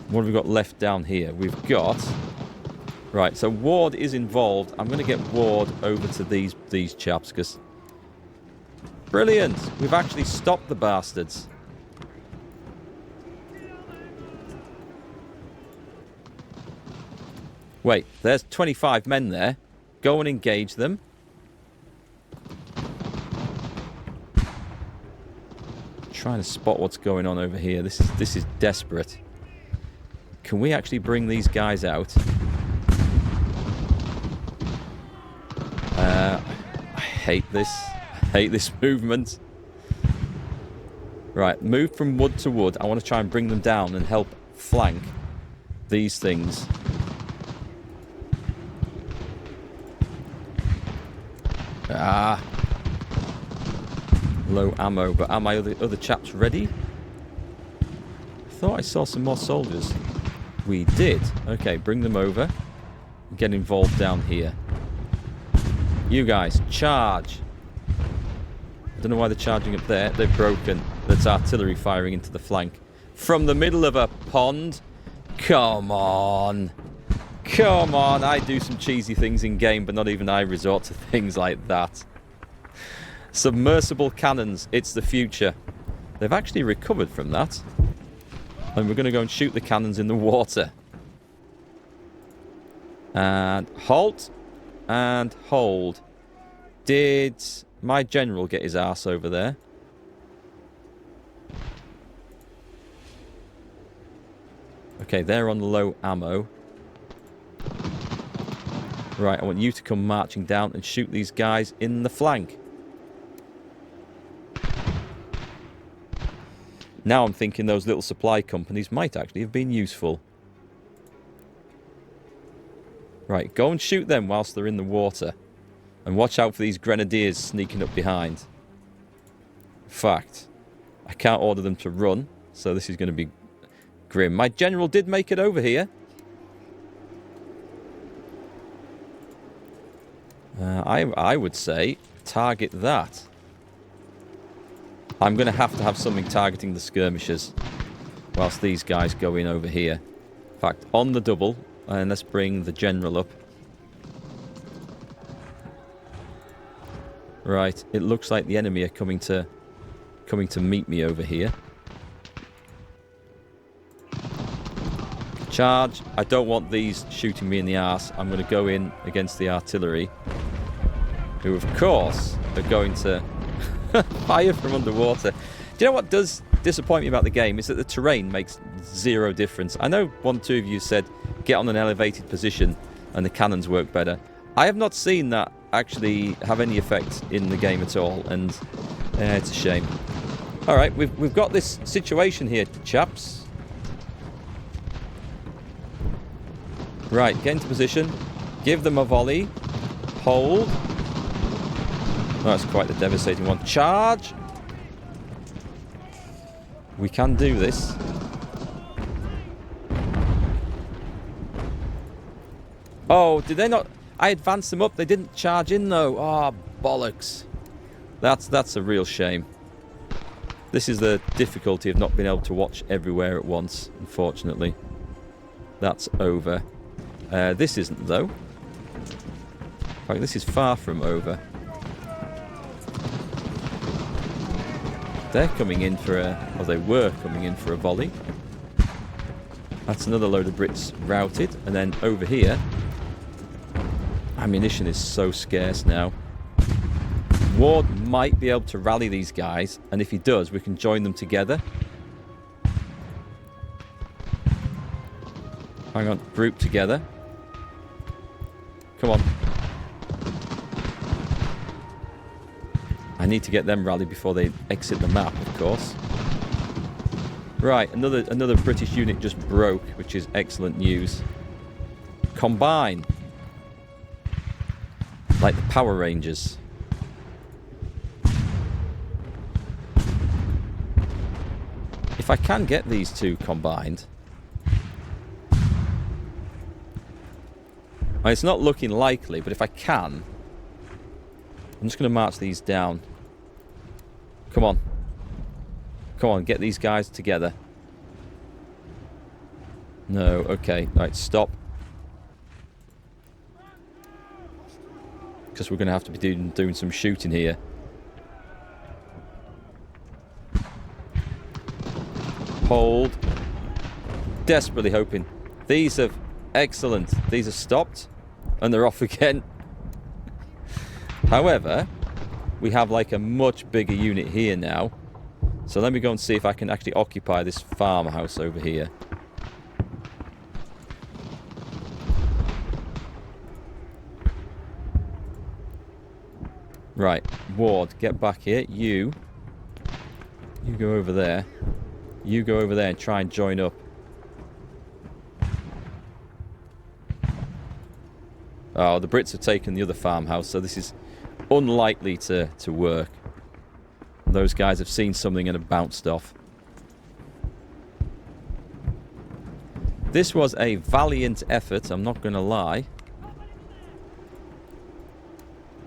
What have we got left down here? We've got... Right, so Ward is involved. I'm going to get Ward over to these chaps because... Brilliant! We've actually stopped the bastards. Wait, there's 25 men there. Go and engage them. Trying to spot what's going on over here. This is desperate. Can we actually bring these guys out? I hate this. I hate this movement. Right, move from wood to wood. I want to try and bring them down and help flank these things. Ah. Low ammo, but are my other chaps ready? I thought I saw some more soldiers. We did. Okay, bring them over. Get involved down here. You guys, charge. I don't know why they're charging up there. They're broken. That's artillery firing into the flank. From the middle of a pond? Come on. Come on, I do some cheesy things in game, but not even I resort to things like that. Submersible cannons, it's the future. They've actually recovered from that. And we're going to go and shoot the cannons in the water. And halt. And hold. Did my general get his ass over there? Okay, they're on low ammo. Right, I want you to come marching down and shoot these guys in the flank. Now I'm thinking those little supply companies might actually have been useful. Right, go and shoot them whilst they're in the water. And watch out for these grenadiers sneaking up behind. In fact, I can't order them to run, so this is going to be grim. My general did make it over here. I would say target that. I'm going to have something targeting the skirmishers whilst these guys go in over here. In fact, on the double, and let's bring the general up. Right, it looks like the enemy are coming to meet me over here. Charge. I don't want these shooting me in the arse. I'm going to go in against the artillery, who of course are going to fire from underwater. Do you know what does disappoint me about the game is that the terrain makes zero difference. I know 1 or 2 of you said get on an elevated position and the cannons work better. I have not seen that actually have any effect in the game at all, and it's a shame. Alright, we've got this situation here, chaps. Right, get into position. Give them a volley. Hold. That's quite the devastating one. Charge! We can do this. Oh, did they not... I advanced them up. They didn't charge in, though. Oh, bollocks. That's a real shame. This is the difficulty of not being able to watch everywhere at once, unfortunately. That's over. This isn't, though. In fact, this is far from over. They're coming in for a... Or they were coming in for a volley. That's another load of Brits routed. And then over here... Ammunition is so scarce now. Ward might be able to rally these guys, and if he does, we can join them together. Hang on, group together. Come on. I need to get them rallied before they exit the map, of course. Right, another British unit just broke, which is excellent news. Combine. Like the Power Rangers. If I can get these two combined... Well, it's not looking likely, but if I can... I'm just going to march these down. Come on. Come on, get these guys together. No, okay. Right, stop. Because we're going to have to be doing some shooting here. Hold. Desperately hoping. These have... Excellent. These are stopped. And they're off again. However, we have like a much bigger unit here now. So let me go and see if I can actually occupy this farmhouse over here. Right, Ward, get back here. You go over there. You go over there and try and join up. Oh, the Brits have taken the other farmhouse, so this is unlikely to work. Those guys have seen something and have bounced off. This was a valiant effort, I'm not going to lie.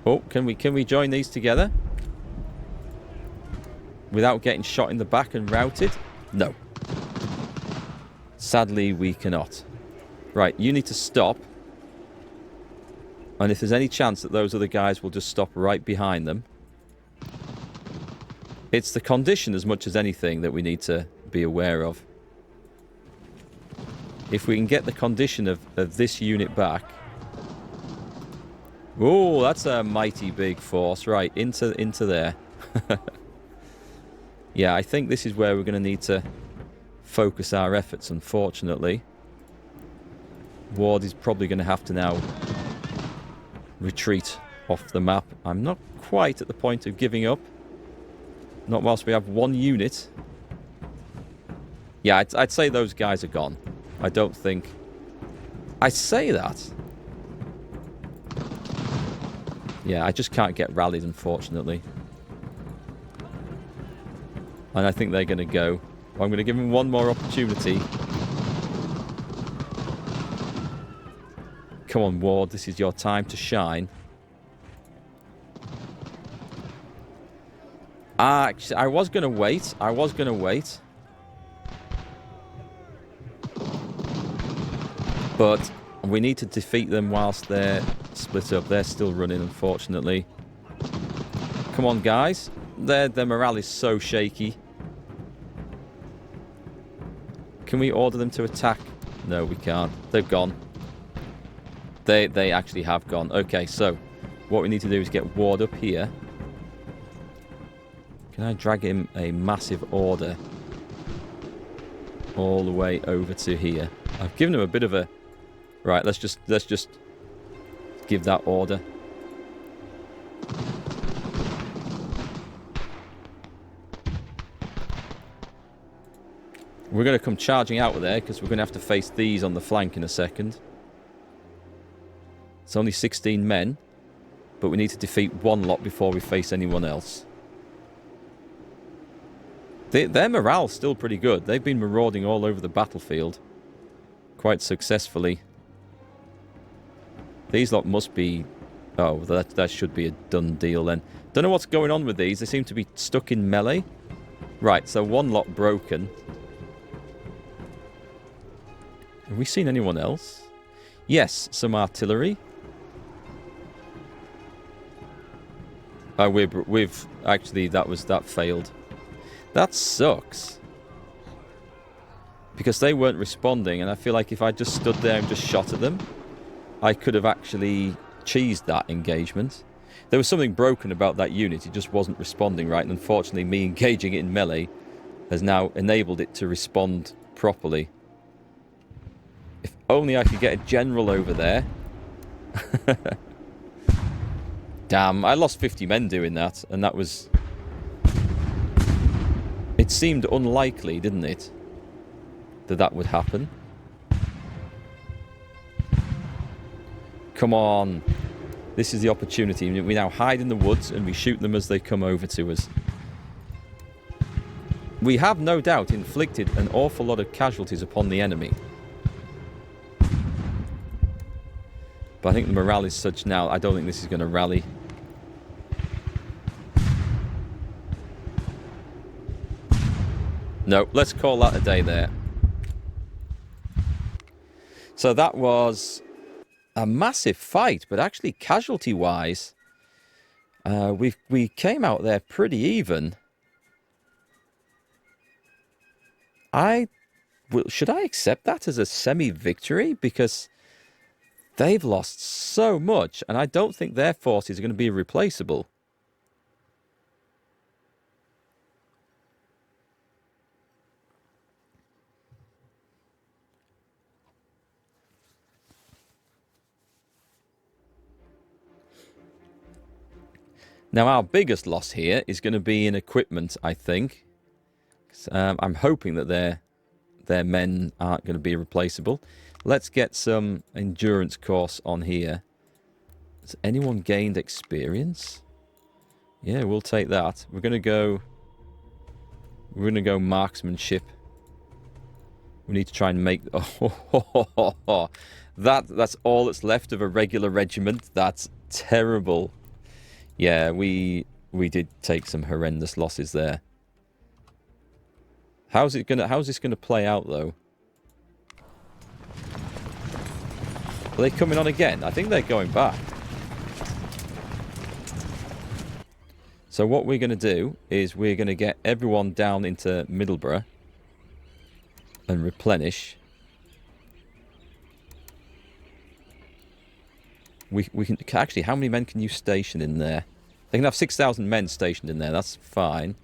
Oh, can we join these together? Without getting shot in the back and routed? No. Sadly, we cannot. Right, you need to stop. And if there's any chance that those other guys will just stop right behind them. It's the condition as much as anything that we need to be aware of. If we can get the condition of this unit back. Oh, that's a mighty big force. Right, into there. Yeah, I think this is where we're going to need to focus our efforts, unfortunately. Ward is probably going to have to now retreat off the map. I'm not quite at the point of giving up. Not whilst we have one unit. Yeah, I'd say those guys are gone. I don't think... I say that. Yeah, I just can't get rallied, unfortunately. And I think they're going to go. I'm going to give them one more opportunity. Come on, Ward. This is your time to shine. Actually, I was going to wait. But we need to defeat them whilst they're split up. They're still running, unfortunately. Come on, guys. Their morale is so shaky. Can we order them to attack? No, we can't. They've gone. They actually have gone. Okay, so what we need to do is get Ward up here. Can I drag him a massive order all the way over to here? I've given him a bit of a... Right, let's just give that order. We're going to come charging out of there because we're going to have to face these on the flank in a second. It's only 16 men, but we need to defeat one lot before we face anyone else. Their morale's still pretty good. They've been marauding all over the battlefield quite successfully. These lot must be... Oh, that should be a done deal then. Don't know what's going on with these. They seem to be stuck in melee. Right, so one lot broken. Have we seen anyone else? Yes, some artillery. We've actually, that failed. That sucks. Because they weren't responding, and I feel like if I just stood there and just shot at them, I could have actually cheesed that engagement. There was something broken about that unit. It just wasn't responding right, and unfortunately me engaging it in melee has now enabled it to respond properly. If only I could get a general over there. Damn, I lost 50 men doing that, and that was... It seemed unlikely, didn't it, that would happen. Come on. This is the opportunity. We now hide in the woods and we shoot them as they come over to us. We have no doubt inflicted an awful lot of casualties upon the enemy. But I think the morale is such now, I don't think this is going to rally. No, let's call that a day there. So that was a massive fight, but actually casualty-wise, we came out there pretty even. Should I accept that as a semi-victory? Because they've lost so much, and I don't think their forces are going to be replaceable. Now, our biggest loss here is going to be in equipment, I think. I'm hoping that their men aren't going to be replaceable. Let's get some endurance course on here. Has anyone gained experience? Yeah, we'll take that. We're going to go marksmanship. We need to try and make... Oh, that's all that's left of a regular regiment. That's terrible. Yeah, we did take some horrendous losses there. How's this gonna play out though? Are they coming on again? I think they're going back. So what we're going to do is we're going to get everyone down into Middlesbrough and replenish. We can actually, how many men can you station in there? They can have 6,000 men stationed in there. That's fine.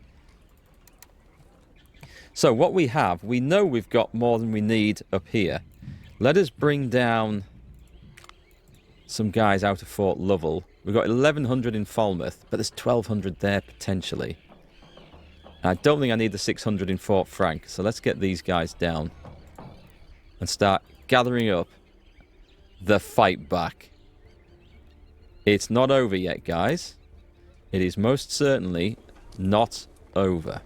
So what we have, we know we've got more than we need up here. Let us bring down some guys out of Fort Lovell. We've got 1,100 in Falmouth, but there's 1,200 there potentially. I don't think I need the 600 in Fort Frank, so let's get these guys down and start gathering up the fight back. It's not over yet, guys. It is most certainly not over.